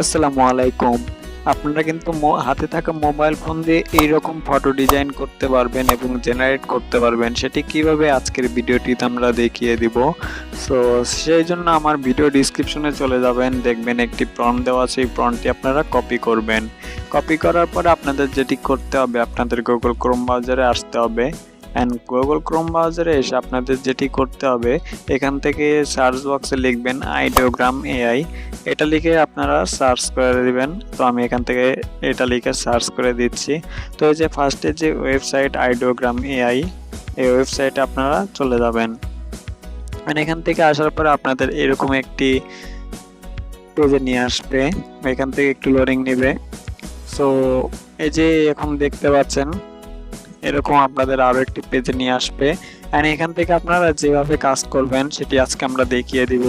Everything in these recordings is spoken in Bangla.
আসসালামু আলাইকুম। আপনারা কিন্তু হাতে থাকা মোবাইল ফোন দিয়ে এইরকম ফটো ডিজাইন করতে পারবেন এবং জেনারেট করতে পারবেন। সেটি কিভাবে আজকের ভিডিওটিতে আমরা দেখিয়ে দিব। সো সেই জন্য আমার ভিডিও ডিসক্রিপশনে চলে যাবেন, দেখবেন একটি প্রম্পট দেওয়া আছে, এই প্রম্পটটি আপনারা কপি করবেন। কপি করার পরে আপনাদের যেটি করতে হবে, আপনাদের গুগল ক্রোম ব্রাউজারে আসতে হবে। অ্যান্ড গুগল ক্রোম ব্রাউজারে এসে আপনাদের যেটি করতে হবে, এখান থেকে সার্চ বক্সে লিখবেন আইডিওগ্রাম এআই। এটা লিখে আপনারা সার্চ করে দিবেন। তো আমি এখান থেকে এটা লিখে সার্চ করে দিচ্ছি। তো এই যে ফার্স্টে যে ওয়েবসাইট আইডিওগ্রাম এআই, এই ওয়েবসাইটে আপনারা চলে যাবেন। এখান থেকে আসার পরে আপনাদের এরকম একটি পেজে নিয়ে আসবে। এখান থেকে একটু লোডিং নেবে। সো এই যে এখন দেখতে পাচ্ছেন এরকম আপনাদের আরো একটি পেজে নিয়ে আসবে। এন্ড এখান থেকে আপনারা যেভাবে কাজ করবেন সেটি আজকে আমরা দেখিয়ে দিব।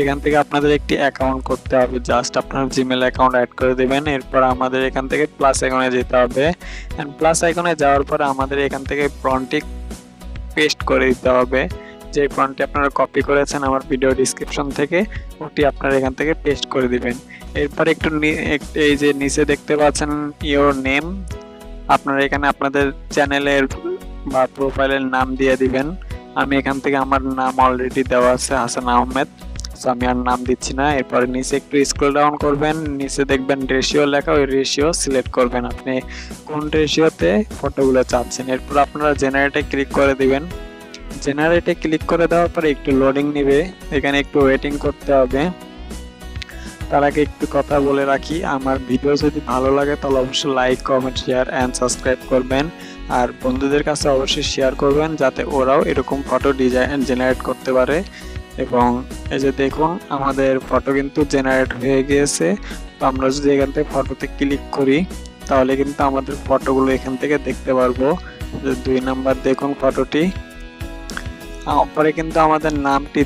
এখান থেকে আপনাদের একটি অ্যাকাউন্ট করতে হবে, জাস্ট আপনার জিমেল অ্যাকাউন্ট অ্যাড করে দিবেন। এরপর আমাদের এখান থেকে প্লাস আইকনে যেতে হবে। এন্ড প্লাস আইকনে যাওয়ার পরে আমাদের এখান থেকে প্রম্পটটি পেস্ট করে দিতে হবে। যে প্রম্পটটি আপনারা কপি করেছেন আমার ভিডিও ডিসক্রিপশন থেকে, ওটি আপনারা এখান থেকে পেস্ট করে দিবেন। এরপর একটু এই যে নিচে দেখতে পাচ্ছেন ইওর নেম, আপনারা এখানে আপনাদের চ্যানেলের বা প্রোফাইলের নাম দিয়ে দিবেন। আমি এখান থেকে আমার নাম অলরেডি দেওয়া আছে হাসান আহমেদ, সো আমি আর নাম দিচ্ছি না। এরপরে নিচে একটু স্ক্রল ডাউন করবেন, নিচে দেখবেন রেশিও লেখা, ওই রেশিও সিলেক্ট করবেন আপনি কোন রেশিওতে ফটোগুলো চাচ্ছেন। এরপর আপনারা জেনারেটে ক্লিক করে দিবেন। জেনারেটে ক্লিক করে দেওয়ার পরে একটু লোডিং নেবে, এখানে একটু ওয়েটিং করতে হবে। তার আগে একটু কথা বলে রাখি, আমার ভিডিও যদি ভালো লাগে তাহলে অবশ্যই like, comment, share and subscribe করবেন। আর বন্ধুদের কাছে অবশ্যই শেয়ার করবেন যাতে ওরাও এরকম ফটো ডিজাইন জেনারেট করতে পারে। এবং এই যে দেখুন আমাদের ফটো কিন্তু জেনারেট হয়ে গিয়েছে। তো আমরা যদি এখান থেকে ফটোতে ক্লিক করি তাহলে কিন্তু আমাদের ফটোগুলো এখান থেকে দেখতে পারবো। 2 নাম্বার দেখুন ফটোটি, পরে কিন্তু আমাদের নামটি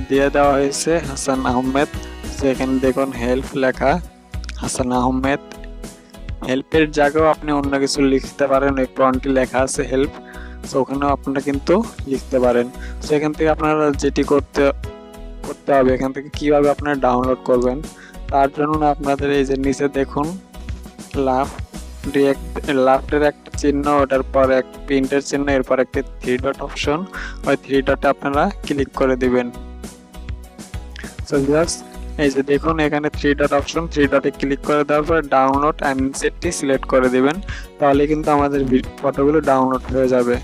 দিয়ে দেওয়া হয়েছে হাসান আহমেদ। এখানে দেখুন হেল্প লেখা হাসান আহমেদ। হেল্পের জায়গাও আপনি অন্য কিছু লিখতে পারেন, ওই প্রম্পটটি লেখা আছে হেল্প, সো ওখানেও আপনারা কিন্তু লিখতে পারেন। সো এখান থেকে আপনারা যেটি করতে হবে, এখান থেকে কিভাবে আপনারা ডাউনলোড করবেন তার জন্য আপনাদের এই যে নিচে দেখুন লাফটের একটা চিহ্ন, ওটার পর এক প্রিন্টের চিহ্ন, এরপর একটা 3 ডট অপশন, ওই 3 ডটে আপনারা ক্লিক করে দিবেন। সো জাস্ট এই যে দেখুন এখানে 3 ডট অপশন, 3 ডটে ক্লিক করে দেওয়ার পরে ডাউনলোড অ্যান্ড সেটটি সিলেক্ট করে দিবেন। তাহলে কিন্তু আমাদের ফটোগুলো ডাউনলোড হয়ে যাবে।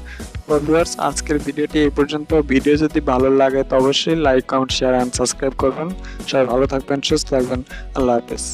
ভিউয়ার্স, আজকের ভিডিওটি এই পর্যন্ত। ভিডিও যদি ভালো লাগে তো অবশ্যই like, comment, share and subscribe করবেন। সবাই ভালো থাকবেন, সুস্থ থাকবেন। আল্লাহ হাফেজ।